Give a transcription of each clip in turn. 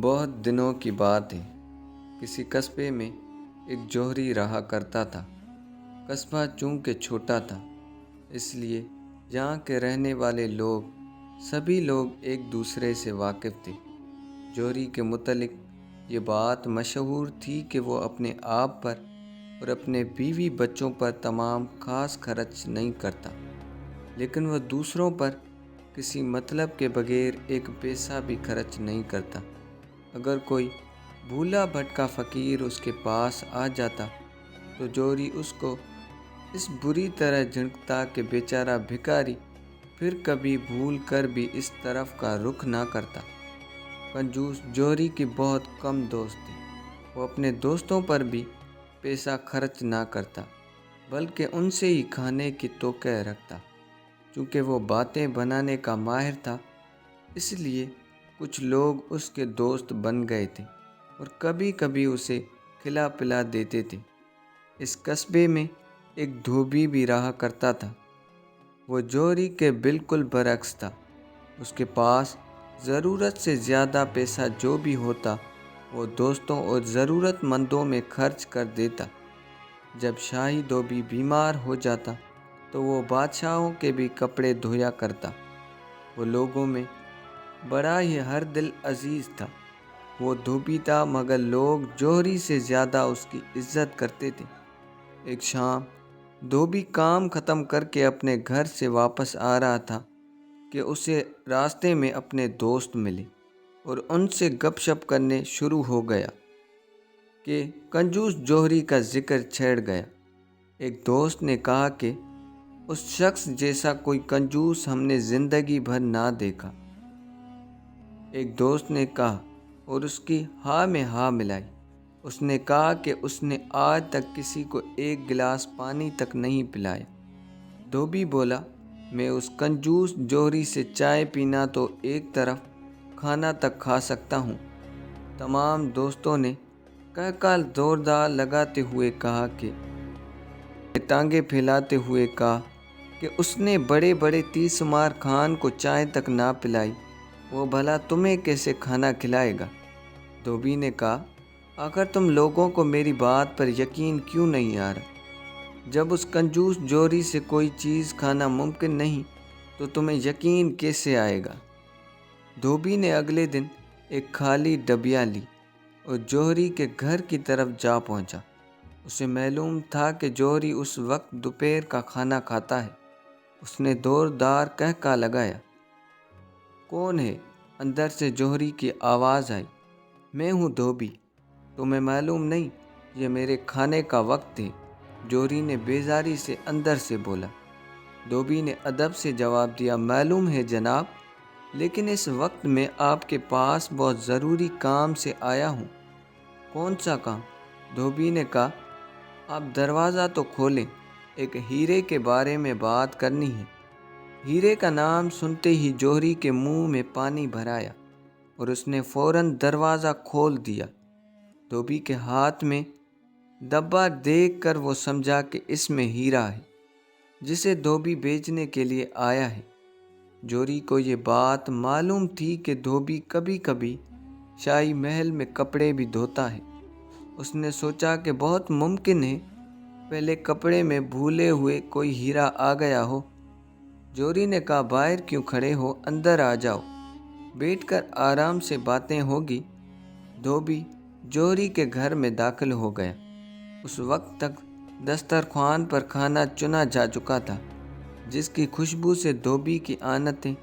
بہت دنوں کی بات ہے۔ کسی قصبے میں ایک جوہری رہا کرتا تھا۔ قصبہ چونکہ چھوٹا تھا، اس لیے یہاں کے رہنے والے سبھی لوگ ایک دوسرے سے واقف تھے۔ جوہری کے متعلق یہ بات مشہور تھی کہ وہ اپنے آپ پر اور اپنے بیوی بچوں پر تمام خاص خرچ نہیں کرتا، لیکن وہ دوسروں پر کسی مطلب کے بغیر ایک پیسہ بھی خرچ نہیں کرتا۔ اگر کوئی بھولا بھٹکا فقیر اس کے پاس آ جاتا تو جوہری اس کو اس بری طرح جھڑکتا کہ بیچارہ بھکاری پھر کبھی بھول کر بھی اس طرف کا رخ نہ کرتا۔ کنجوس جوہری کی بہت کم دوست تھے۔ وہ اپنے دوستوں پر بھی پیسہ خرچ نہ کرتا، بلکہ ان سے ہی کھانے کی توقع رکھتا۔ چونکہ وہ باتیں بنانے کا ماہر تھا، اس لیے کچھ لوگ اس کے دوست بن گئے تھے اور کبھی کبھی اسے کھلا پلا دیتے تھے۔ اس قصبے میں ایک دھوبی بھی رہا کرتا تھا۔ وہ جوہری کے بالکل برعکس تھا۔ اس کے پاس ضرورت سے زیادہ پیسہ جو بھی ہوتا وہ دوستوں اور ضرورت مندوں میں خرچ کر دیتا۔ جب شاہی دھوبی بیمار ہو جاتا تو وہ بادشاہوں کے بھی کپڑے دھویا کرتا۔ وہ لوگوں میں بڑا ہی ہر دل عزیز تھا۔ وہ دھوبی تھا مگر لوگ جوہری سے زیادہ اس کی عزت کرتے تھے۔ ایک شام دھوبی کام ختم کر کے اپنے گھر سے واپس آ رہا تھا کہ اسے راستے میں اپنے دوست ملے اور ان سے گپ شپ کرنے شروع ہو گیا کہ کنجوس جوہری کا ذکر چھیڑ گیا۔ ایک دوست نے کہا کہ اس شخص جیسا کوئی کنجوس ہم نے زندگی بھر نہ دیکھا۔ ایک دوست نے کہا اور اس کی ہاں میں ہاں ملائی۔ اس نے کہا کہ اس نے آج تک کسی کو ایک گلاس پانی تک نہیں پلایا۔ دھوبی بولا، میں اس کنجوس جوہری سے چائے پینا تو ایک طرف کھانا تک کھا سکتا ہوں۔ تمام دوستوں نے کہکال زوردار لگاتے ہوئے کہا کہ ٹانگیں پھیلاتے ہوئے کہا کہ اس نے بڑے بڑے تیسمار خان کو چائے تک نہ پلائی، وہ بھلا تمہیں کیسے کھانا کھلائے گا؟ دھوبی نے کہا، آخر تم لوگوں کو میری بات پر یقین کیوں نہیں آ رہا؟ جب اس کنجوس جوہری سے کوئی چیز کھانا ممکن نہیں تو تمہیں یقین کیسے آئے گا؟ دھوبی نے اگلے دن ایک خالی ڈبیا لی اور جوہری کے گھر کی طرف جا پہنچا۔ اسے معلوم تھا کہ جوہری اس وقت دوپہر کا کھانا کھاتا ہے۔ اس نے زوردار کہکا لگایا۔ کون ہے؟ اندر سے جوہری کی آواز آئی۔ میں ہوں دھوبی، تمہیں معلوم نہیں یہ میرے کھانے کا وقت ہے، جوہری نے بیزاری سے اندر سے بولا۔ دھوبی نے ادب سے جواب دیا، معلوم ہے جناب، لیکن اس وقت میں آپ کے پاس بہت ضروری کام سے آیا ہوں۔ کون سا کام؟ دھوبی نے کہا، آپ دروازہ تو کھولیں، ایک ہیرے کے بارے میں بات کرنی ہے۔ ہیرے کا نام سنتے ہی جوہری کے منہ میں پانی بھر آیا اور اس نے فوراً دروازہ کھول دیا۔ دھوبی کے ہاتھ میں ڈبہ دیکھ کر وہ سمجھا کہ اس میں ہیرا ہے جسے دھوبی بیچنے کے لیے آیا ہے۔ جوہری کو یہ بات معلوم تھی کہ دھوبی کبھی کبھی شاہی محل میں کپڑے بھی دھوتا ہے۔ اس نے سوچا کہ بہت ممکن ہے پہلے کپڑے میں بھولے ہوئے کوئی ہیرا آ گیا ہو۔ جوہری نے کہا، باہر کیوں کھڑے ہو، اندر آ جاؤ، بیٹھ کر آرام سے باتیں ہوگی۔ دھوبی جوہری کے گھر میں داخل ہو گیا۔ اس وقت تک دسترخوان پر کھانا چنا جا چکا تھا، جس کی خوشبو سے دھوبی کی آنتیں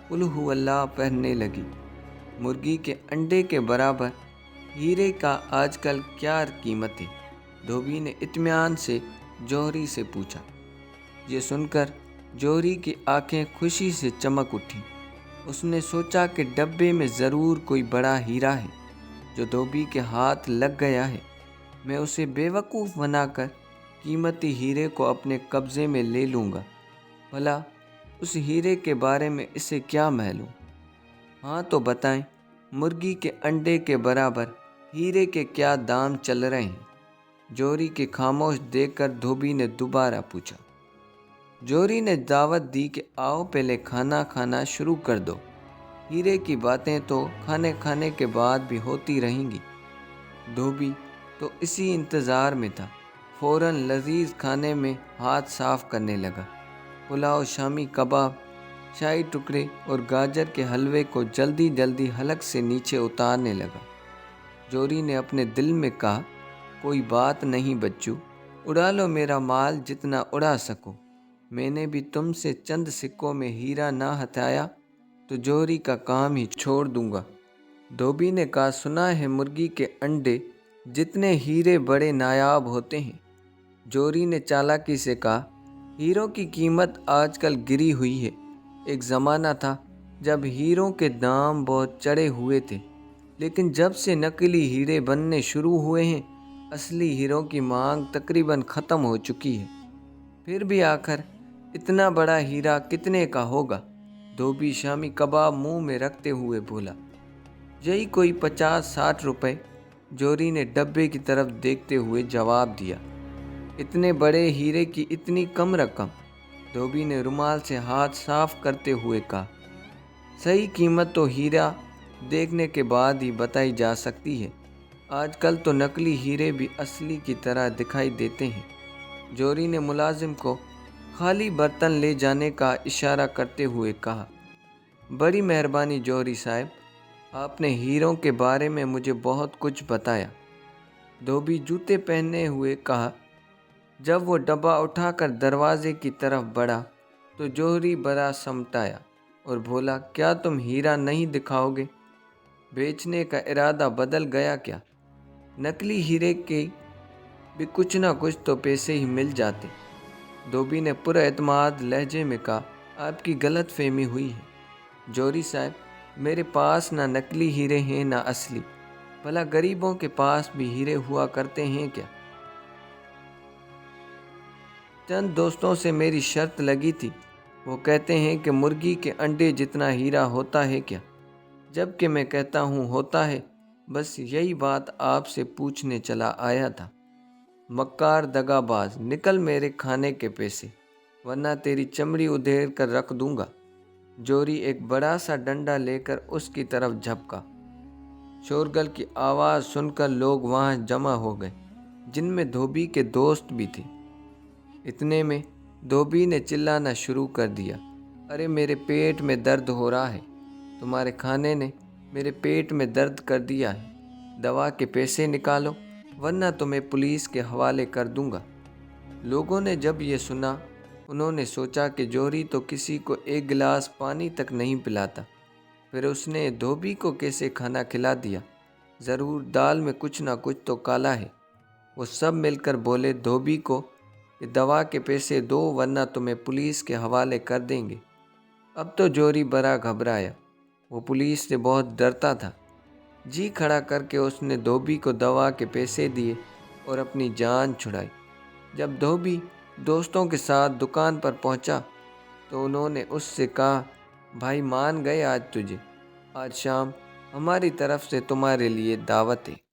قل ہو اللہ پڑھنے لگی۔ مرغی کے انڈے کے برابر ہیرے کا آج کل کیا قیمت ہے؟ دھوبی نے اطمینان سے جوہری سے پوچھا۔ یہ سن کر جوہری کی آنکھیں خوشی سے چمک اٹھیں۔ اس نے سوچا کہ ڈبے میں ضرور کوئی بڑا ہیرا ہے جو دھوبی کے ہاتھ لگ گیا ہے۔ میں اسے بے وقوف بنا کر قیمتی ہیرے کو اپنے قبضے میں لے لوں گا۔ بھلا اس ہیرے کے بارے میں اسے کیا معلوم؟ ہاں تو بتائیں، مرغی کے انڈے کے برابر ہیرے کے کیا دام چل رہے ہیں؟ جوہری کے خاموش دیکھ کر دھوبی نے دوبارہ پوچھا۔ جوہری نے دعوت دی کہ آؤ پہلے کھانا کھانا شروع کر دو۔ ہیرے کی باتیں تو کھانے کھانے کے بعد بھی ہوتی رہیں گی۔ دھوبی تو اسی انتظار میں تھا، فوراً لذیذ کھانے میں ہاتھ صاف کرنے لگا۔ پلاؤ، شامی کباب، شاہی ٹکڑے اور گاجر کے حلوے کو جلدی جلدی حلق سے نیچے اتارنے لگا۔ جوہری نے اپنے دل میں کہا، کوئی بات نہیں بچو، اڑا لو میرا مال جتنا اڑا سکو، میں نے بھی تم سے چند سکوں میں ہیرا نہ ہتھایا تو جوہری کا کام ہی چھوڑ دوں گا۔ دھوبی نے کہا، سنا ہے مرغی کے انڈے جتنے ہیرے بڑے نایاب ہوتے ہیں۔ جوہری نے چالاکی سے کہا، ہیروں کی قیمت آج کل گری ہوئی ہے، ایک زمانہ تھا جب ہیروں کے دام بہت چڑھے ہوئے تھے، لیکن جب سے نقلی ہیرے بننے شروع ہوئے ہیں اصلی ہیروں کی مانگ تقریباً ختم ہو چکی ہے۔ پھر بھی آخر اتنا بڑا ہیرا کتنے کا ہوگا؟ دھوبی شامی کباب منہ میں رکھتے ہوئے بولا، یہی کوئی 50-60 روپے۔ جوہری نے ڈبے کی طرف دیکھتے ہوئے جواب دیا، اتنے بڑے ہیرے کی اتنی کم رقم؟ دھوبی نے رومال سے ہاتھ صاف کرتے ہوئے کہا، صحیح قیمت تو ہیرا دیکھنے کے بعد ہی بتائی جا سکتی ہے، آج کل تو نقلی ہیرے بھی اصلی کی طرح دکھائی دیتے ہیں۔ جوہری نے ملازم کو خالی برتن لے جانے کا اشارہ کرتے ہوئے کہا، بڑی مہربانی جوہری صاحب، آپ نے ہیروں کے بارے میں مجھے بہت کچھ بتایا۔ دھوبی جوتے پہنے ہوئے کہا، جب وہ ڈبہ اٹھا کر دروازے کی طرف بڑھا تو جوہری بڑا سمٹایا اور بولا، کیا تم ہیرا نہیں دکھاؤ گے؟ بیچنے کا ارادہ بدل گیا کیا؟ نقلی ہیرے کے بھی کچھ نہ کچھ تو پیسے ہی مل جاتے۔ دھوبی نے پر اعتماد لہجے میں کہا، آپ کی غلط فہمی ہوئی ہے جوہری صاحب، میرے پاس نہ نقلی ہیرے ہیں نہ اصلی، بھلا غریبوں کے پاس بھی ہیرے ہوا کرتے ہیں کیا؟ چند دوستوں سے میری شرط لگی تھی، وہ کہتے ہیں کہ مرغی کے انڈے جتنا ہیرا ہوتا ہے کیا؟ جب کہ میں کہتا ہوں ہوتا ہے، بس یہی بات آپ سے پوچھنے چلا آیا تھا۔ مکار دغا باز، نکل میرے کھانے کے پیسے، ورنہ تیری چمڑی ادھیڑ کر رکھ دوں گا۔ جوہری ایک بڑا سا ڈنڈا لے کر اس کی طرف جھپکا۔ شورگل کی آواز سن کر لوگ وہاں جمع ہو گئے، جن میں دھوبی کے دوست بھی تھے۔ اتنے میں دھوبی نے چلانا شروع کر دیا، ارے میرے پیٹ میں درد ہو رہا ہے، تمہارے کھانے نے میرے پیٹ میں درد کر دیا ہے، دوا کے پیسے نکالو ورنہ تمہیں پولیس کے حوالے کر دوں گا۔ لوگوں نے جب یہ سنا، انہوں نے سوچا کہ جوہری تو کسی کو ایک گلاس پانی تک نہیں پلاتا، پھر اس نے دھوبی کو کیسے کھانا کھلا دیا؟ ضرور دال میں کچھ نہ کچھ تو کالا ہے۔ وہ سب مل کر بولے، دھوبی کو کہ دوا کے پیسے دو ورنہ تمہیں پولیس کے حوالے کر دیں گے۔ اب تو جوہری بڑا گھبرایا، وہ پولیس سے بہت ڈرتا تھا۔ جی کھڑا کر کے اس نے دھوبی کو دوا کے پیسے دیے اور اپنی جان چھڑائی۔ جب دھوبی دوستوں کے ساتھ دکان پر پہنچا تو انہوں نے اس سے کہا، بھائی مان گئے آج تجھے، آج شام ہماری طرف سے تمہارے لیے دعوت ہے۔